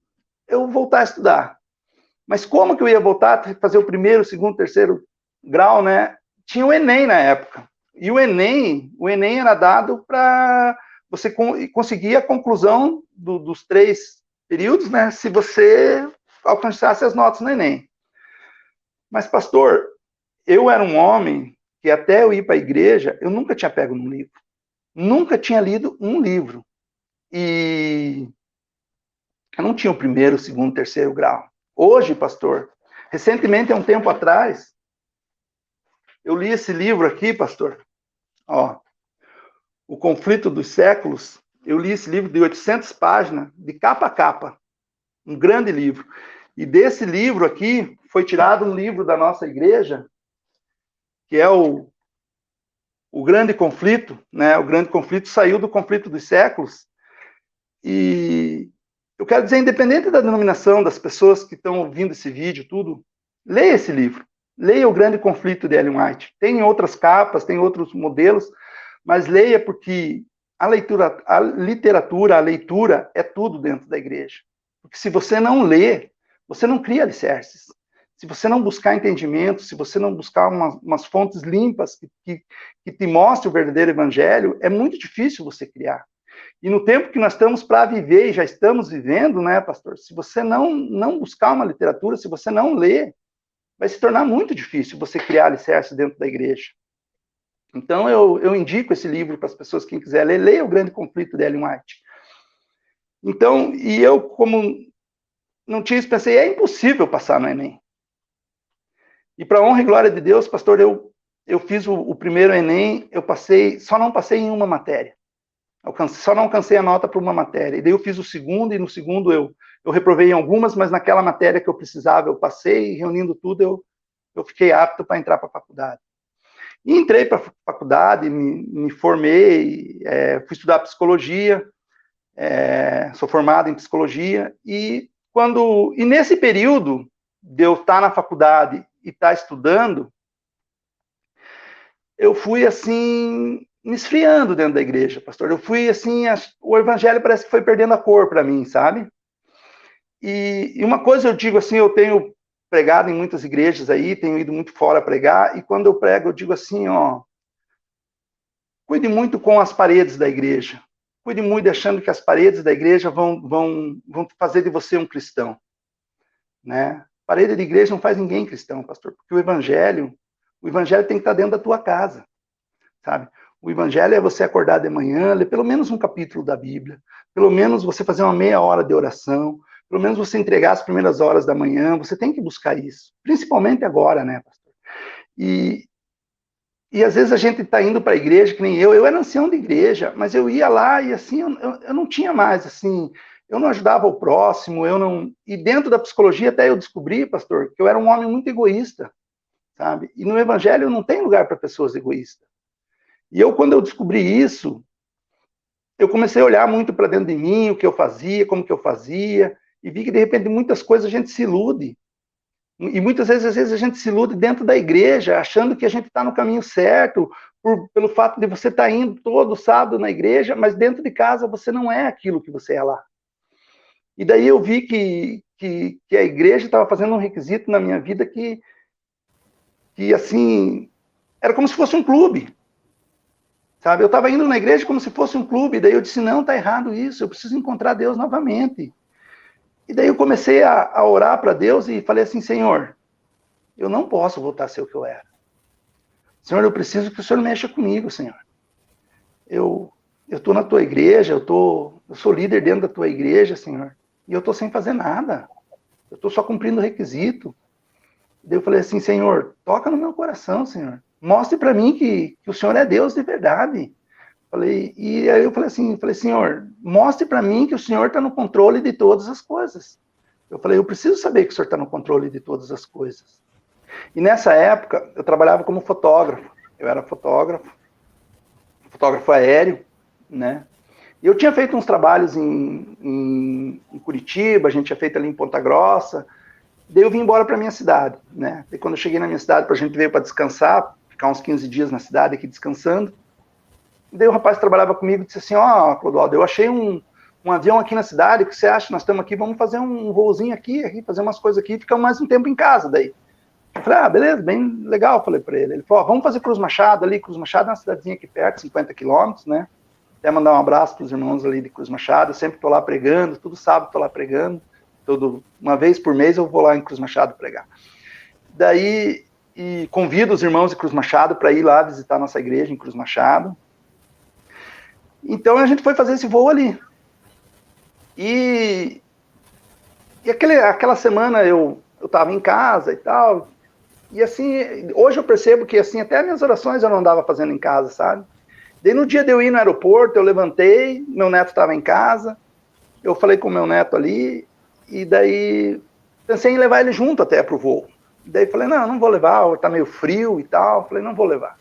voltar a estudar. Mas como que eu ia voltar a fazer o 1º, 2º, 3º grau, né? Tinha o Enem na época. E o Enem era dado para você conseguir a conclusão dos 3 períodos, né? Se você alcançasse as notas no Enem. Mas, pastor, eu era um homem que até eu ir para a igreja, eu nunca tinha pego num livro. Nunca tinha lido um livro. E eu não tinha o 1º, 2º, 3º grau. Hoje, pastor, Recentemente, há um tempo atrás, eu li esse livro aqui, pastor, ó, O Conflito dos Séculos. Eu li esse livro de 800 páginas, de capa a capa, um grande livro. E desse livro aqui, foi tirado um livro da nossa igreja, que é o Grande Conflito, né? O Grande Conflito saiu do Conflito dos Séculos. E eu quero dizer, independente da denominação, das pessoas que estão ouvindo esse vídeo, tudo, leia esse livro. Leia O Grande Conflito de Ellen White. Tem outras capas, tem outros modelos, mas leia porque a literatura, a leitura é tudo dentro da igreja. Porque se você não lê, você não cria alicerces. Se você não buscar entendimento, se você não buscar umas fontes limpas que te mostrem o verdadeiro evangelho, é muito difícil você criar. E no tempo que nós estamos para viver, e já estamos vivendo, né, pastor? Se você não buscar uma literatura, se você não ler, vai se tornar muito difícil você criar alicerces dentro da igreja. Então, eu indico esse livro para as pessoas que quiserem ler. Leia O Grande Conflito de Ellen White. Então, e eu, como não tinha isso, pensei, é impossível passar no Enem. E para honra e glória de Deus, pastor, eu fiz o primeiro Enem, só não passei em uma matéria. Só não alcancei a nota para uma matéria. E daí eu fiz o segundo, e no segundo eu reprovei em algumas, mas naquela matéria que eu precisava, eu passei, e reunindo tudo, eu fiquei apto para entrar para a faculdade. E entrei para a faculdade, me formei, fui estudar psicologia, sou formado em psicologia, e nesse período de eu estar na faculdade e estar estudando, eu fui assim, me esfriando dentro da igreja, pastor. Eu fui assim, o evangelho parece que foi perdendo a cor para mim, sabe? E uma coisa eu digo assim, eu tenho pregado em muitas igrejas aí, tenho ido muito fora pregar, e quando eu prego eu digo assim, ó, cuide muito com as paredes da igreja. Cuide muito achando que as paredes da igreja vão fazer de você um cristão, né? Parede de igreja não faz ninguém cristão, pastor, porque o evangelho tem que estar dentro da tua casa, sabe? O evangelho é você acordar de manhã, ler pelo menos um capítulo da Bíblia, pelo menos você fazer uma meia hora de oração, pelo menos você entregar as primeiras horas da manhã, você tem que buscar isso, principalmente agora, né, pastor? E às vezes a gente está indo para a igreja, que nem eu era ancião de igreja, mas eu ia lá e assim, eu não tinha mais, assim, eu não ajudava o próximo, e dentro da psicologia até eu descobri, pastor, que eu era um homem muito egoísta, sabe? E no evangelho não tem lugar para pessoas egoístas. E quando eu descobri isso, eu comecei a olhar muito para dentro de mim, o que eu fazia, como que eu fazia, e vi que de repente muitas coisas a gente se ilude. E muitas vezes, às vezes a gente se ilude dentro da igreja, achando que a gente está no caminho certo, pelo fato de você estar indo todo sábado na igreja, mas dentro de casa você não é aquilo que você é lá. E daí eu vi que a igreja estava fazendo um requisito na minha vida que assim, era como se fosse um clube. Sabe? Eu estava indo na igreja como se fosse um clube, e daí eu disse, não, está errado isso, eu preciso encontrar Deus novamente. E daí eu comecei a orar para Deus e falei assim, Senhor, eu não posso voltar a ser o que eu era. Senhor, eu preciso que o Senhor mexa comigo, Senhor. Eu estou na tua igreja, eu sou líder dentro da tua igreja, Senhor, e eu estou sem fazer nada. Eu estou só cumprindo o requisito. Daí eu falei assim, Senhor, toca no meu coração, Senhor. Mostre para mim que o Senhor é Deus de verdade. E aí eu falei assim, Senhor, mostre para mim que o Senhor está no controle de todas as coisas. Eu falei, eu preciso saber que o Senhor está no controle de todas as coisas. E nessa época, eu trabalhava como fotógrafo. Eu era fotógrafo aéreo, né? E eu tinha feito uns trabalhos em Curitiba, a gente tinha feito ali em Ponta Grossa. Daí eu vim embora para minha cidade, né? E quando eu cheguei na minha cidade, a gente veio para descansar, ficar uns 15 dias na cidade aqui descansando. Daí o rapaz que trabalhava comigo disse assim, ó, Clodoaldo, eu achei um avião aqui na cidade, o que você acha? Nós estamos aqui, vamos fazer um voozinho aqui, fazer umas coisas aqui, e ficamos mais um tempo em casa daí. Eu falei, beleza, bem legal, falei para ele. Ele falou, vamos fazer Cruz Machado ali, Cruz Machado é uma cidadezinha aqui perto, 50 quilômetros, né? Até mandar um abraço para os irmãos ali de Cruz Machado, eu sempre estou lá pregando, todo sábado estou lá pregando, uma vez por mês eu vou lá em Cruz Machado pregar. Daí, e convido os irmãos de Cruz Machado para ir lá visitar a nossa igreja em Cruz Machado. Então a gente foi fazer esse voo ali. E aquela semana eu eu estava em casa e tal. E assim, hoje eu percebo que assim, até minhas orações eu não andava fazendo em casa, sabe? Daí no dia de eu ir no aeroporto, eu levantei, meu neto estava em casa, eu falei com o meu neto ali, e daí pensei em levar ele junto até pro voo. Daí falei, não vou levar, tá meio frio e tal, falei, não vou levar.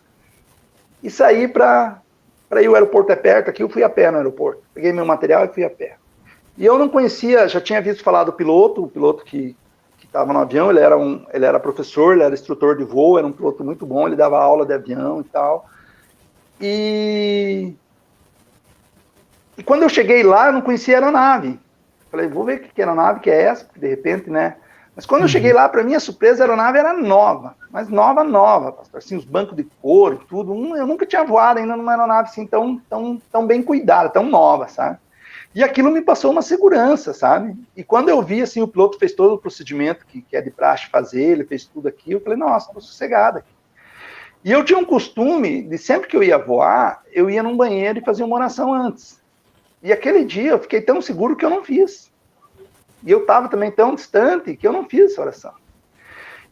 E saí para ir, o aeroporto é perto aqui, eu fui a pé no aeroporto, peguei meu material e fui a pé. E eu não conhecia, já tinha visto falar do piloto, o piloto que estava no avião, ele era professor, ele era instrutor de voo, era um piloto muito bom, ele dava aula de avião e tal. E quando eu cheguei lá, eu não conhecia a aeronave. Falei, vou ver que aeronave que é essa, porque de repente, né? Mas quando eu cheguei lá, para minha surpresa, a aeronave era nova, mas nova, pastor. Assim, os bancos de couro e tudo. Eu nunca tinha voado ainda numa aeronave assim tão bem cuidada, tão nova, sabe? E aquilo me passou uma segurança, sabe? E quando eu vi, assim, o piloto fez todo o procedimento que é de praxe fazer, ele fez tudo aqui, eu falei, nossa, estou sossegado aqui. E eu tinha um costume de, sempre que eu ia voar, eu ia num banheiro e fazia uma oração antes. E aquele dia eu fiquei tão seguro que eu não fiz. E eu estava também tão distante que eu não fiz essa oração.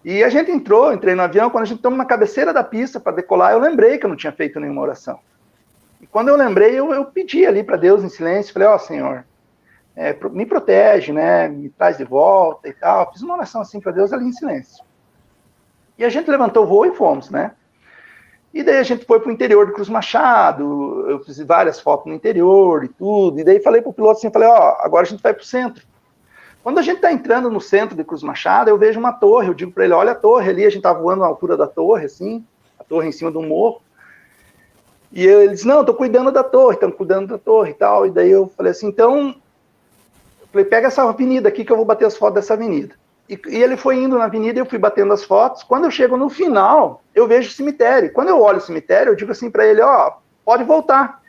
E a gente entrei no avião, quando a gente entrou na cabeceira da pista para decolar, eu lembrei que eu não tinha feito nenhuma oração. E quando eu lembrei, eu pedi ali para Deus em silêncio, falei, Senhor, me protege, né, me traz de volta e tal. Fiz uma oração assim para Deus ali em silêncio. E a gente levantou o voo e fomos, né? E daí a gente foi para o interior de Cruz Machado, eu fiz várias fotos no interior e tudo, e daí falei para o piloto assim, agora a gente vai para o centro. Quando a gente está entrando no centro de Cruz Machado, eu vejo uma torre, eu digo para ele, olha a torre ali, a gente está voando na altura da torre, assim, a torre em cima do morro. E ele disse, não, estou cuidando da torre, estamos cuidando da torre e tal. E daí eu falei assim, então, pega essa avenida aqui que eu vou bater as fotos dessa avenida. E ele foi indo na avenida e eu fui batendo as fotos. Quando eu chego no final, eu vejo o cemitério. Quando eu olho o cemitério, eu digo assim para ele, pode voltar.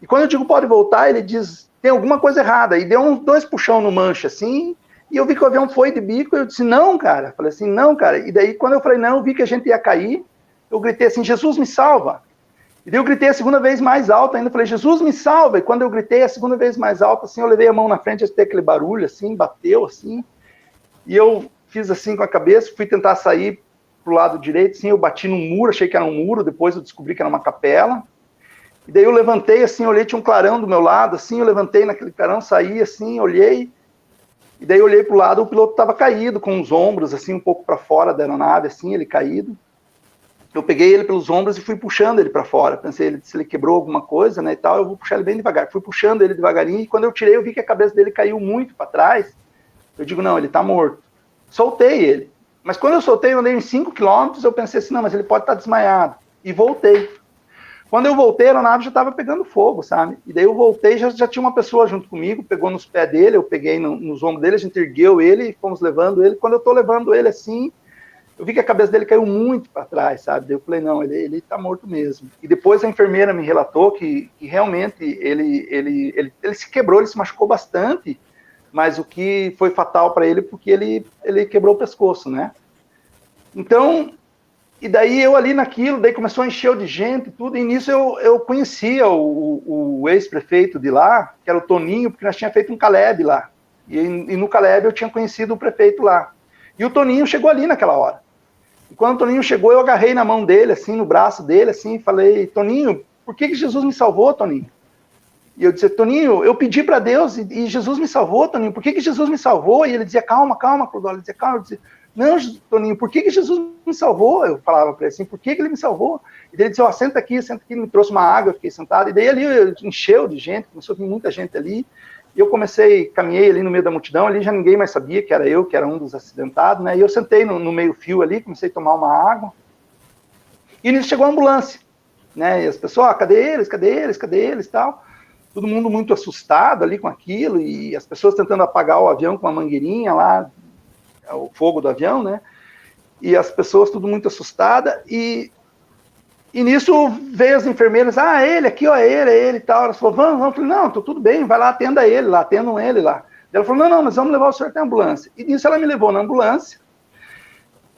E quando eu digo pode voltar, ele diz, tem alguma coisa errada. E deu uns 2 puxão no manche, assim, e eu vi que o avião foi de bico, e eu disse, não, cara. Falei assim, não, cara. E daí, quando eu falei, não, eu vi que a gente ia cair, eu gritei assim, Jesus me salva. E daí eu gritei a segunda vez mais alto ainda, falei, Jesus me salva. E quando eu gritei a segunda vez mais alto, assim, eu levei a mão na frente, até aquele barulho, assim, bateu, assim. E eu fiz assim com a cabeça, fui tentar sair pro lado direito, assim, eu bati num muro, achei que era um muro, depois eu descobri que era uma capela. E daí eu levantei, assim, olhei, tinha um clarão do meu lado, assim, eu levantei naquele clarão, saí, assim, olhei. E daí eu olhei pro lado, o piloto estava caído, com os ombros, assim, um pouco para fora da aeronave, assim, ele caído. Eu peguei ele pelos ombros e fui puxando ele para fora. Pensei, se ele quebrou alguma coisa, né, e tal, eu vou puxar ele bem devagar. Fui puxando ele devagarinho, e quando eu tirei, eu vi que a cabeça dele caiu muito para trás. Eu digo, não, ele tá morto. Soltei ele. Mas quando eu soltei, eu andei uns 5 quilômetros, eu pensei assim, não, mas ele pode estar desmaiado. E voltei. Quando eu voltei, a aeronave já estava pegando fogo, sabe? E daí eu voltei, já tinha uma pessoa junto comigo, pegou nos pés dele, eu peguei nos ombros dele, a gente ergueu ele e fomos levando ele. Quando eu tô levando ele assim, eu vi que a cabeça dele caiu muito para trás, sabe? Daí eu falei, não, ele tá morto mesmo. E depois a enfermeira me relatou que realmente ele se quebrou, ele se machucou bastante, mas o que foi fatal para ele, porque ele quebrou o pescoço, né? Então, e daí eu ali naquilo, daí começou a encher de gente e tudo, e nisso eu conhecia o ex-prefeito de lá, que era o Toninho, porque nós tínhamos feito um Caleb lá, e no Caleb eu tinha conhecido o prefeito lá. E o Toninho chegou ali naquela hora. E quando o Toninho chegou, eu agarrei na mão dele, assim, no braço dele, assim, e falei, Toninho, por que Jesus me salvou, Toninho? E eu disse, Toninho, eu pedi para Deus e Jesus me salvou, Toninho, por que Jesus me salvou? E ele dizia, calma, Clodoaldo, ele dizia, calma, eu dizia, não, Toninho, por que Jesus me salvou? Eu falava para ele assim, por que ele me salvou? E ele dizia, senta aqui, ele me trouxe uma água, eu fiquei sentado, e daí ali encheu de gente, começou a vir muita gente ali, e eu caminhei ali no meio da multidão, ali já ninguém mais sabia que era eu, que era um dos acidentados, né, e eu sentei no meio fio ali, comecei a tomar uma água, e nisso chegou a ambulância, né, e as pessoas, cadê eles, tal, todo mundo muito assustado ali com aquilo, e as pessoas tentando apagar o avião com uma mangueirinha lá, o fogo do avião, né, e as pessoas tudo muito assustadas, e nisso veio as enfermeiras, ele aqui, ó, é ele e tal, elas falaram, vamos, eu falei, não, tô tudo bem, vai lá, atendam ele lá. Ela falou, não, nós vamos levar o senhor até a ambulância. E nisso ela me levou na ambulância,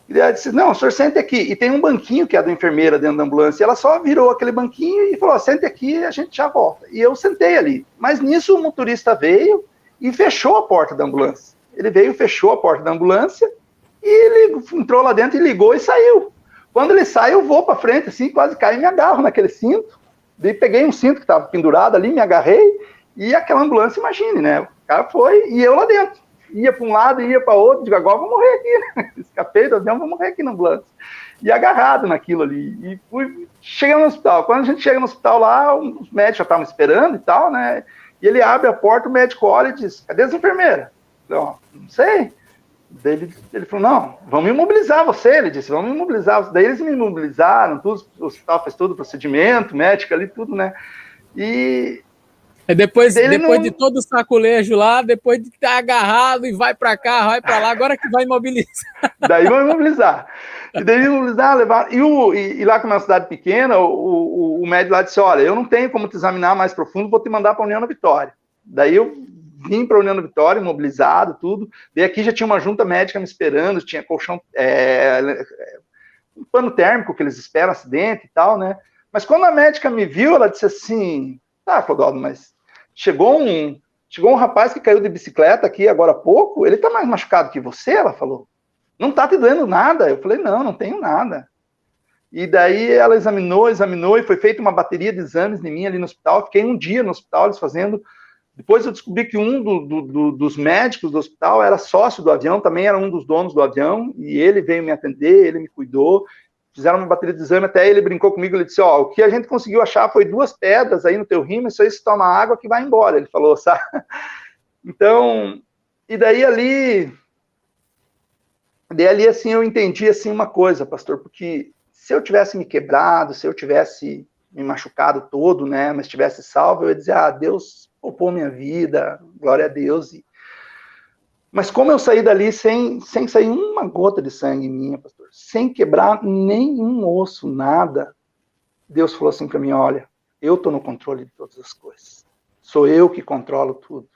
e ela disse, não, o senhor sente aqui, e tem um banquinho que é da enfermeira dentro da ambulância, e ela só virou aquele banquinho e falou, sente aqui e a gente já volta. E eu sentei ali, mas nisso o motorista veio e fechou a porta da ambulância. Ele veio, fechou a porta da ambulância, E ele entrou lá dentro e ligou e saiu. Quando ele sai, eu vou para frente, assim, quase caio e me agarro naquele cinto. Daí peguei um cinto que estava pendurado ali, me agarrei, e aquela ambulância, imagine, né? O cara foi e eu lá dentro. Ia para um lado, ia para outro, digo, agora vou morrer aqui, né? Escapei do avião, vou morrer aqui na ambulância. E agarrado naquilo ali. E cheguei no hospital. Quando a gente chega no hospital lá, os médicos já estavam esperando e tal, né? E ele abre a porta, o médico olha e diz, cadê as enfermeiras? Eu falei, não sei. Daí ele falou, não, vamos imobilizar você, ele disse, vamos imobilizar. Daí eles me imobilizaram, tudo, o hospital fez todo o procedimento, médico ali, tudo, né? E depois de todo o saculejo lá, depois de estar agarrado e vai para cá, vai para lá, agora que vai imobilizar. Daí vão imobilizar. E daí imobilizar, levar. E lá, como é uma cidade pequena, o médico lá disse, olha, eu não tenho como te examinar mais profundo, vou te mandar para a União da Vitória. Daí eu vim para a União da Vitória, imobilizado, tudo. Daí aqui já tinha uma junta médica me esperando, tinha colchão, um pano térmico que eles esperam, acidente e tal, né? Mas quando a médica me viu, ela disse assim, tá, Clodoaldo, mas chegou um rapaz que caiu de bicicleta aqui agora há pouco, ele tá mais machucado que você, ela falou. Não tá te doendo nada. Eu falei, não tenho nada. E daí ela examinou e foi feita uma bateria de exames em mim ali no hospital. Fiquei um dia no hospital, eles fazendo. Depois eu descobri que um dos médicos do hospital era sócio do avião, também era um dos donos do avião, e ele veio me atender, ele me cuidou. Fizeram uma bateria de exame, até ele brincou comigo, ele disse, ó, o que a gente conseguiu achar foi 2 pedras aí no teu rim, isso aí se toma água que vai embora, ele falou, sabe? Então, e daí ali assim eu entendi assim uma coisa, pastor, porque se eu tivesse me quebrado, se eu tivesse me machucado todo, né, mas tivesse salvo, eu ia dizer, Deus poupou minha vida, glória a Deus. Mas como eu saí dali sem sair uma gota de sangue minha, pastor, sem quebrar nenhum osso, nada, Deus falou assim para mim, olha, eu estou no controle de todas as coisas. Sou eu que controlo tudo.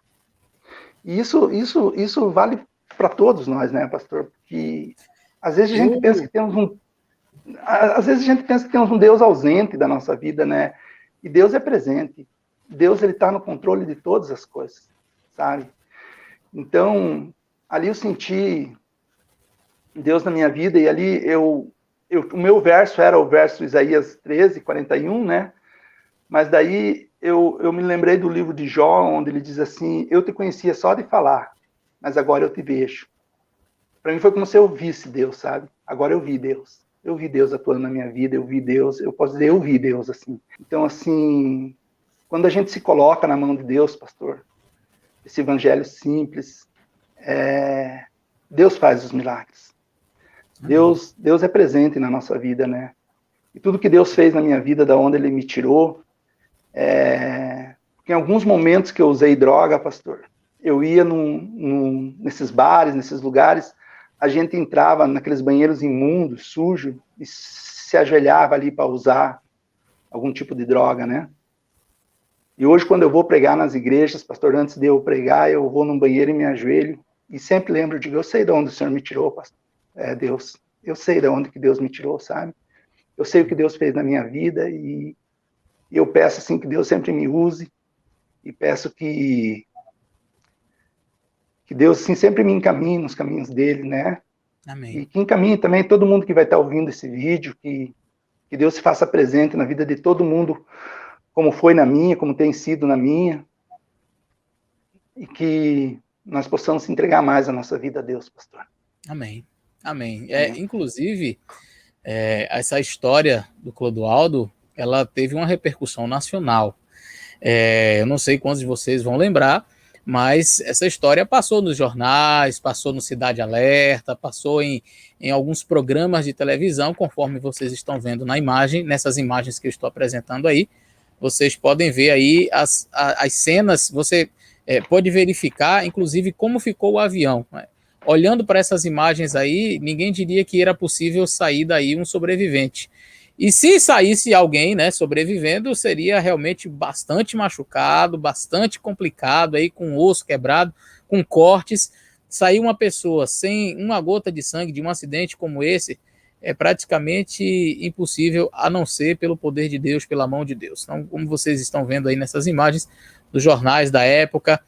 E isso vale para todos nós, né, pastor? Porque às vezes a gente pensa que temos um Deus ausente da nossa vida, né? E Deus é presente. Deus, ele está no controle de todas as coisas, sabe? Então, ali eu senti Deus na minha vida, e ali o meu verso era o verso Isaías 13, 41, né? Mas daí eu me lembrei do livro de Jó, onde ele diz assim, eu te conhecia só de falar, mas agora eu te vejo. Para mim foi como se eu visse Deus, sabe? Agora eu vi Deus. Eu vi Deus atuando na minha vida, eu vi Deus, eu posso dizer, eu vi Deus, assim. Então, assim, quando a gente se coloca na mão de Deus, pastor, esse evangelho simples, Deus faz os milagres. Deus é presente na nossa vida, né? E tudo que Deus fez na minha vida, da onde Ele me tirou, em alguns momentos que eu usei droga, pastor, eu ia nesses bares, nesses lugares, a gente entrava naqueles banheiros imundos, sujos, e se ajoelhava ali para usar algum tipo de droga, né? E hoje, quando eu vou pregar nas igrejas, pastor, antes de eu pregar, eu vou num banheiro e me ajoelho, e sempre lembro, digo, eu sei de onde o Senhor me tirou, pastor. Deus, eu sei de onde que Deus me tirou, sabe? Eu sei o que Deus fez na minha vida, e eu peço, assim, que Deus sempre me use, e peço que Deus, assim, sempre me encaminhe nos caminhos dele, né? Amém. E que encaminhe também todo mundo que vai estar ouvindo esse vídeo, que Deus se faça presente na vida de todo mundo, como foi na minha, como tem sido na minha, e que nós possamos se entregar mais a nossa vida a Deus, pastor. Amém. Amém. Inclusive, essa história do Clodoaldo, ela teve uma repercussão nacional. Eu não sei quantos de vocês vão lembrar, mas essa história passou nos jornais, passou no Cidade Alerta, passou em alguns programas de televisão, conforme vocês estão vendo na imagem, nessas imagens que eu estou apresentando aí. Vocês podem ver aí as cenas, você pode verificar, inclusive, como ficou o avião, né? Olhando para essas imagens aí, ninguém diria que era possível sair daí um sobrevivente. E se saísse alguém, né, sobrevivendo, seria realmente bastante machucado, bastante complicado, aí, com o osso quebrado, com cortes. Sair uma pessoa sem uma gota de sangue de um acidente como esse é praticamente impossível, a não ser pelo poder de Deus, pela mão de Deus. Então, como vocês estão vendo aí nessas imagens dos jornais da época,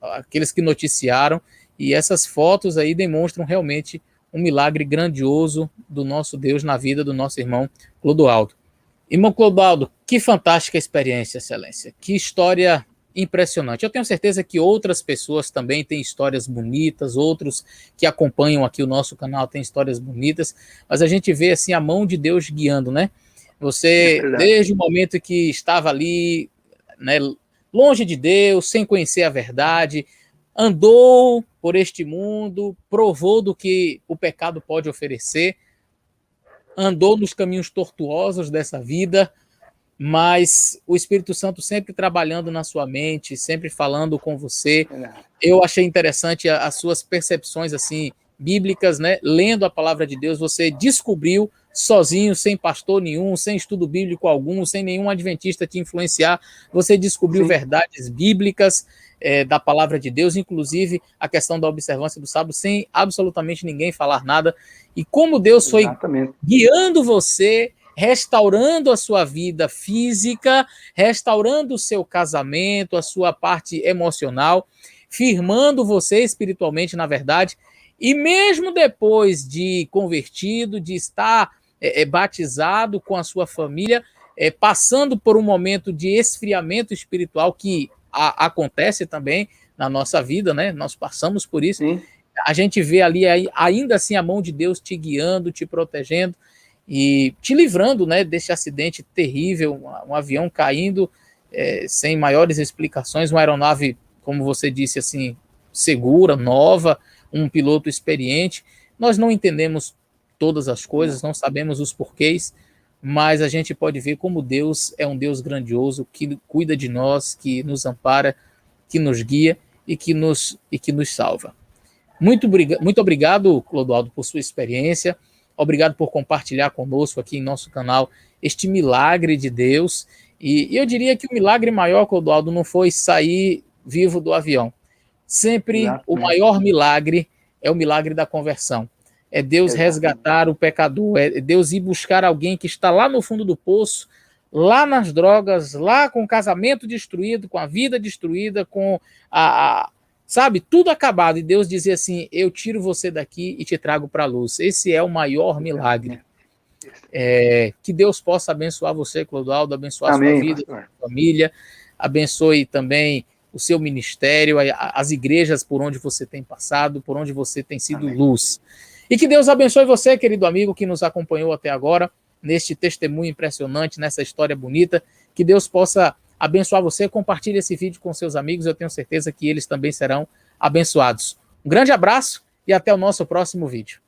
aqueles que noticiaram, E essas fotos aí demonstram realmente um milagre grandioso do nosso Deus na vida do nosso irmão Clodoaldo. Irmão Clodoaldo, que fantástica experiência, excelência. Que história impressionante. Eu tenho certeza que outras pessoas também têm histórias bonitas, outros que acompanham aqui o nosso canal têm histórias bonitas, mas a gente vê assim a mão de Deus guiando, né? Você, desde o momento que estava ali, né, longe de Deus, sem conhecer a verdade, andou por este mundo, provou do que o pecado pode oferecer, andou nos caminhos tortuosos dessa vida, mas o Espírito Santo sempre trabalhando na sua mente, sempre falando com você. Eu achei interessante as suas percepções assim bíblicas, né? Lendo a palavra de Deus, você descobriu sozinho, sem pastor nenhum, sem estudo bíblico algum, sem nenhum adventista te influenciar, você descobriu verdades bíblicas da palavra de Deus, inclusive a questão da observância do sábado, sem absolutamente ninguém falar nada. E como Deus foi guiando você, restaurando a sua vida física, restaurando o seu casamento, a sua parte emocional, firmando você espiritualmente, na verdade, e mesmo depois de convertido, de estar batizado com a sua família, passando por um momento de esfriamento espiritual que acontece também na nossa vida, né? Nós passamos por isso. Sim. A gente vê ali ainda assim a mão de Deus te guiando, te protegendo e te livrando, né, desse acidente terrível, um avião caindo sem maiores explicações, uma aeronave, como você disse, assim, segura, nova, um piloto experiente. Nós não entendemos todas as coisas, não sabemos os porquês, mas a gente pode ver como Deus é um Deus grandioso, que cuida de nós, que nos ampara, que nos guia e que nos salva. Muito obrigado, Clodoaldo, por sua experiência. Obrigado por compartilhar conosco aqui em nosso canal este milagre de Deus. E eu diria que o milagre maior, Clodoaldo, não foi sair vivo do avião. Sempre o maior milagre é o milagre da conversão. É Deus resgatar o pecador, é Deus ir buscar alguém que está lá no fundo do poço, lá nas drogas, lá com o casamento destruído, com a vida destruída, com sabe, tudo acabado. E Deus dizer assim, eu tiro você daqui e te trago para a luz. Esse é o maior milagre. Que Deus possa abençoar você, Clodoaldo, abençoar a sua vida, a sua família, abençoe também o seu ministério, as igrejas por onde você tem passado, por onde você tem sido luz. E que Deus abençoe você, querido amigo, que nos acompanhou até agora, neste testemunho impressionante, nessa história bonita. Que Deus possa abençoar você. Compartilhe esse vídeo com seus amigos, eu tenho certeza que eles também serão abençoados. Um grande abraço e até o nosso próximo vídeo.